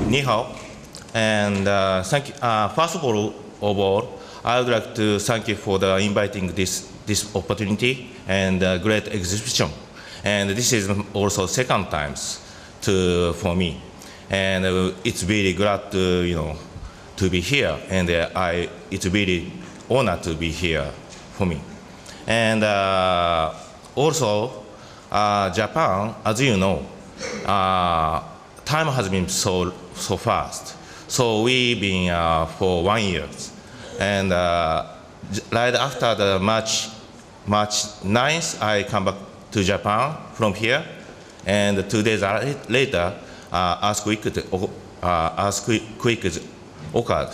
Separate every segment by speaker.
Speaker 1: Ni hao, and thank you. First of all, I would like to thank you for inviting this opportunity and great exhibition. And this is also second time for me, and it's really glad to be here, and it's really honor to be here for me. And also, Japan, as you know, time has been so fast. So we've been for 1 year, and right after the March 9th, I come back to Japan from here, and 2 days later, earthquake occurred.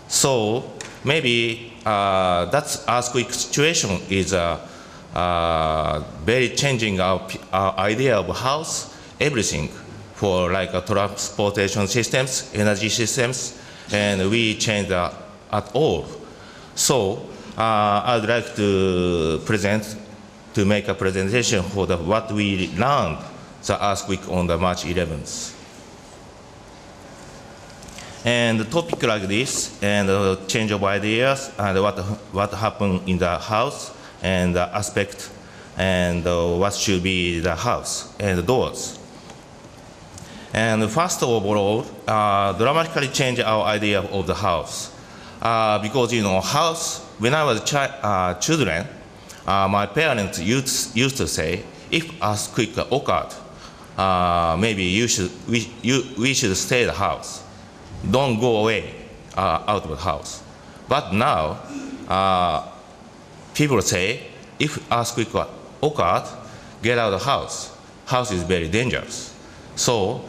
Speaker 1: So maybe that earthquake situation is very changing our idea of house, everything for like transportation systems, energy systems, and we changed at all. So I'd like to make a presentation for what we learned the earthquake on the March 11th. And the topic like this, and change of ideas, and what happened in the house, and the aspect, and what should be the house, and the doors. And first of all, dramatically change our idea of the house. Because, house, when I was children, my parents used to say, if earthquake occurred, maybe we should stay in the house. Don't go away out of the house. But now, people say, if earthquake occurred, get out of the house. House is very dangerous. So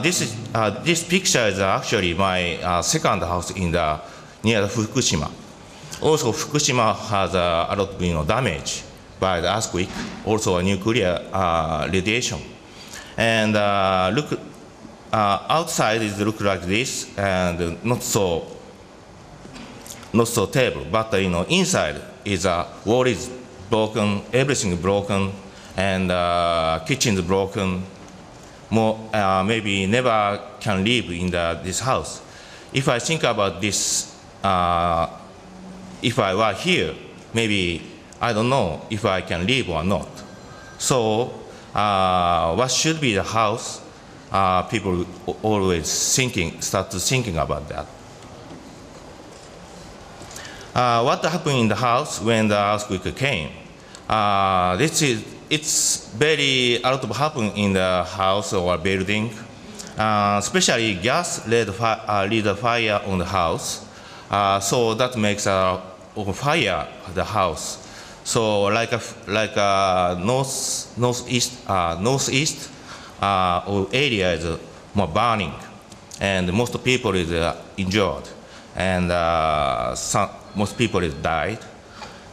Speaker 1: this picture is actually my second house near Fukushima. Also, Fukushima has a lot of damage by the earthquake, also a nuclear radiation. And look, outside it looks like this, and not so terrible. But inside is wall is broken, everything is broken, and kitchen is broken. Maybe never can live in this house. If I think about this, if I were here, maybe I don't know if I can live or not. So what should be the house? People always start thinking about that. What happened in the house when the earthquake came? It's a lot of happen in the house or building, especially gas lead fire on the house. So that makes a fire the house. So like northeast area is more burning, and most people is injured, and most people is died,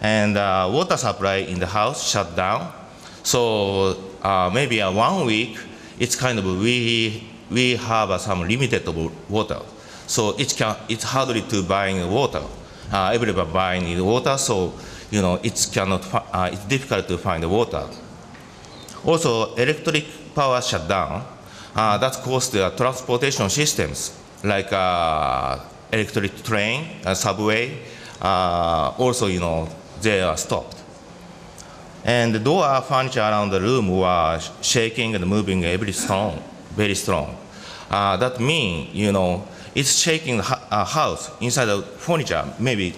Speaker 1: and water supply in the house shut down. So maybe 1 week, it's kind of we have some limited water. So it's hardly to buying water. Everybody buying water, so it's difficult to find the water. Also, electric power shut down. That caused the transportation systems like electric train, subway. Also, they are stopped. And the door furniture around the room were shaking and moving very strong. That means, it's shaking the house inside the furniture, maybe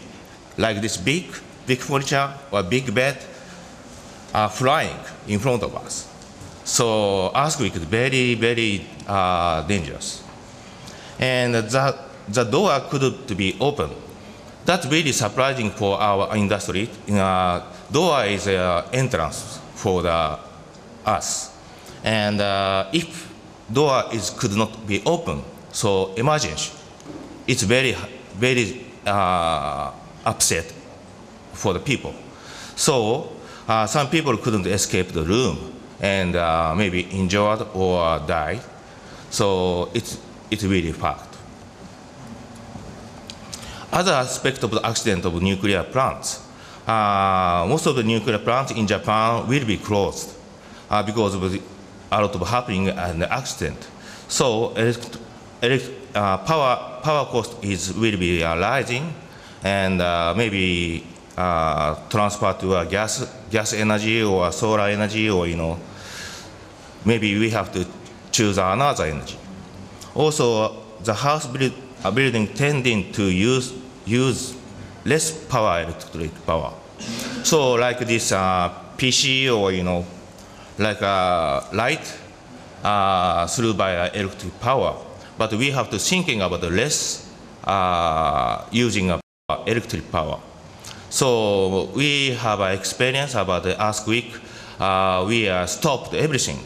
Speaker 1: like this big furniture or big bed flying in front of us. So earthquake is very dangerous. And the door couldn't be open. That's really surprising for our industry. Door is an entrance for us. And if door could not be open, so emergency, it's very upset for the people. So some people couldn't escape the room and maybe injured or died. So it's really fact. Other aspect of the accident of nuclear plants. Most of the nuclear plants in Japan will be closed because of a lot of happening and accident. So power cost will be rising, and maybe transfer to a gas energy or solar energy, or maybe we have to choose another energy. Also, the house building tending to use less electric power. So like this PC, or like a light through by electric power. But we have to thinking about the less using electric power. So we have an experience about the earthquake. We stopped everything.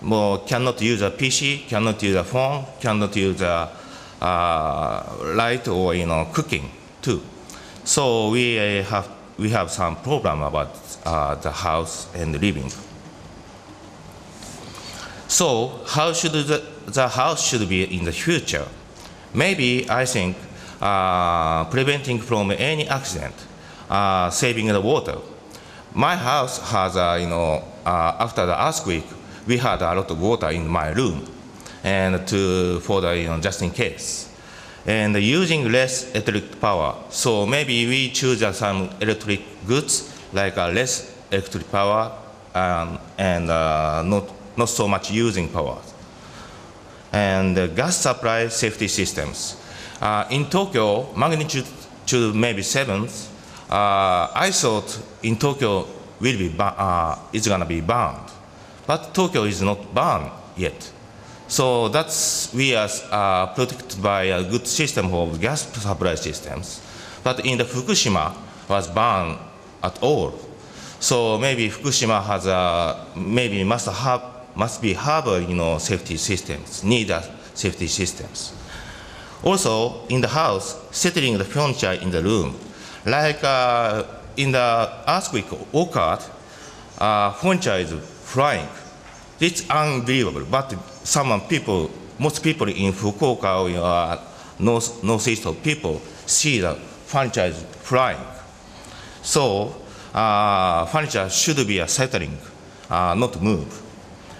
Speaker 1: Cannot use a PC, cannot use a phone, cannot use a light, or cooking too. So we have some problem about the house and living. So how should the house should be in the future? Maybe I think preventing from any accident, saving the water. My house has after the earthquake, we had a lot of water in my room, and for the just in case, and using less electric power. So maybe we choose some electric goods like less electric power, and not so much using power. And gas supply safety systems. In Tokyo, magnitude maybe 7, I thought in Tokyo will be it's gonna be burned, but Tokyo is not burned yet. So we are protected by a good system of gas supply systems. But in the Fukushima was burned at all. So maybe Fukushima has maybe must have safety systems, need safety systems. Also, in the house, settling the furniture in the room. Like in the earthquake occurred, furniture is flying. It's unbelievable, but most people in Fukuoka or northeast of people see the furniture is flying. So furniture should be settling, not move.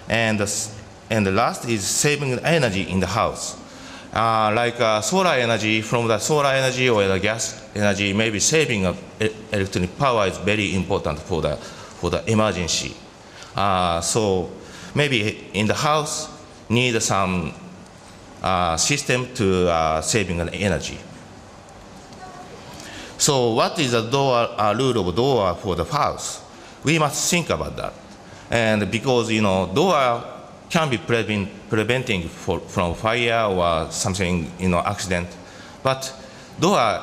Speaker 1: And the last is saving energy in the house. Like solar energy, from the solar energy or the gas energy, maybe saving electric power is very important for the emergency. So maybe in the house need some system to saving energy. So what is the rule of door for the house? We must think about that. And because door can be preventing from fire or something, accident. But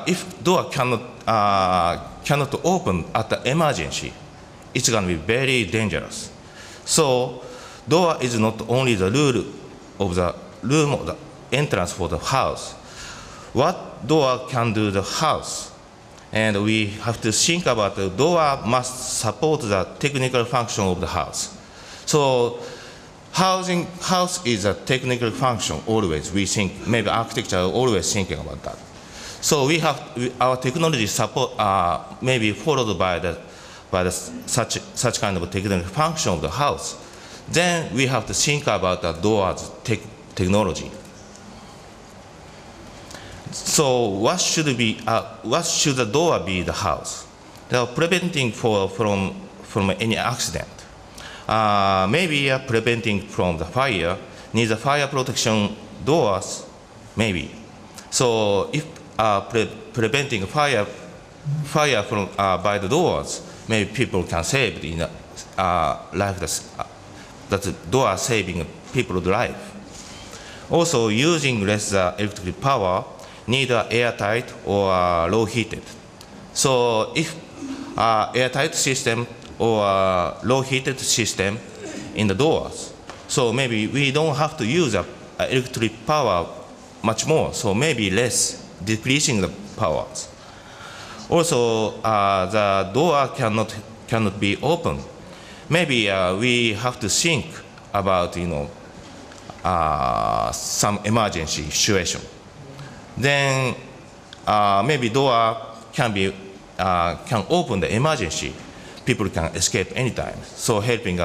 Speaker 1: if door cannot open at the emergency, it's going to be very dangerous. So door is not only the rule of the room of the entrance for the house. What door can do the house? And we have to think about the door must support the technical function of the house. So house is a technical function always. We think, maybe architecture always thinking about that. So our technology support maybe followed by such kind of technical function of the house. Then we have to think about the door's technology. So what should the door be the house? They are preventing from any accident. Maybe preventing from the fire, needs a fire protection doors, maybe. So if preventing fire from by the doors, maybe people can save in life. That the door saving people's life. Also, using less electric power, neither airtight or low heated. So if airtight system or low heated system in the doors, so maybe we don't have to use electric power much more, so maybe less, decreasing the powers. Also, the door cannot be open. Maybe we have to think about some emergency situation. Then maybe door can open the emergency. People can escape anytime. So helping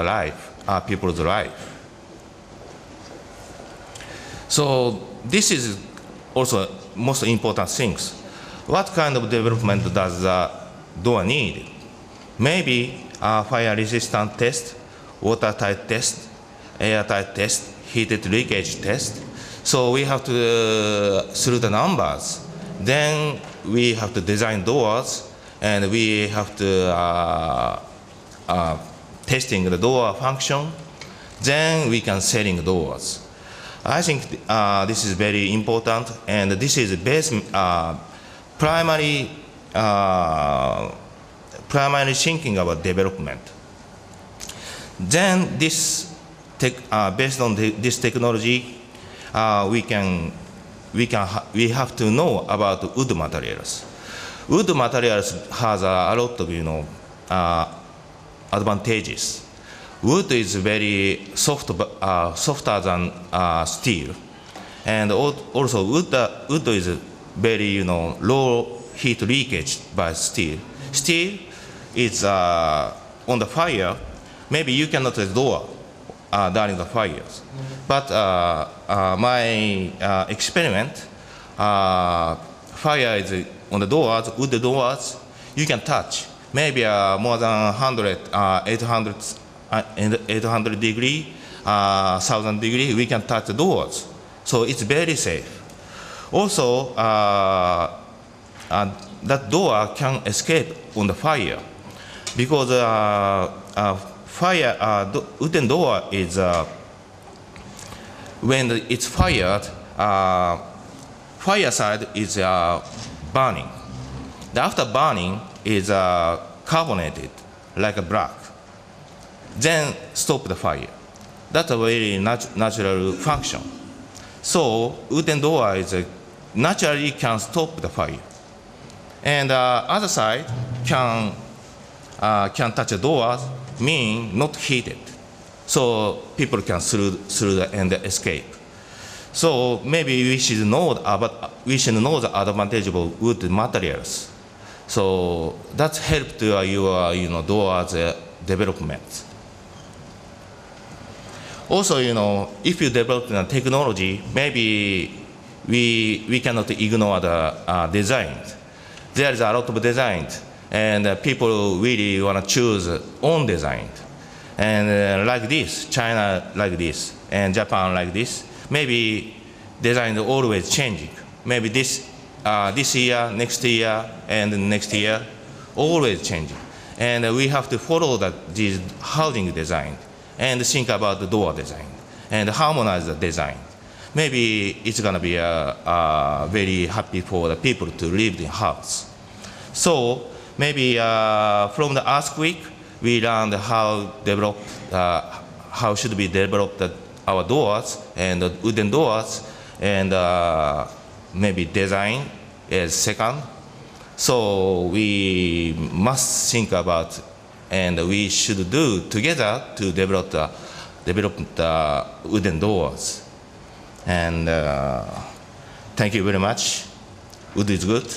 Speaker 1: people's life. So this is also most important things. What kind of development does the door need? Maybe a fire resistant test, watertight test, airtight test, heated leakage test. So we have to, through the numbers, then we have to design doors, and we have to testing the door function, then we can selling doors. I think this is very important, and this is base, primary thinking about development. Then this based on this technology, we have to know about wood materials. Wood materials has a lot of advantages. Wood is very soft, softer than steel, and also wood is very low heat leakage by steel. Steel is on the fire. Maybe you cannot do the door during the fires, but my experiment, fire is on the doors, wood doors. You can touch maybe more than 800 degree, 1000 degree. We can touch the doors, so it's very safe. Also, that door can escape on the fire, because wooden door is when it's fired, fire side is burning. After burning is carbonated like a black. Then stop the fire. That's a very natural function. So wooden door is naturally can stop the fire, and other side can touch the doors, mean not heated, so people can through and escape. So maybe we should know the advantage of wood materials. So that's help to your doors development. Also, if you develop the technology, maybe we cannot ignore the design. There is a lot of designs, and people really want to choose own design. And like this, China like this, and Japan like this. Maybe design is always changing. Maybe this year, next year, and next year, always changing. And we have to follow this housing design and think about the door design and harmonize the design. Maybe it's going to be very happy for the people to live in house. So maybe from the earthquake, we learned how should we develop our doors and the wooden doors, and maybe design is second. So we must think about, and we should do together to develop the wooden doors. And thank you very much. Wood is good.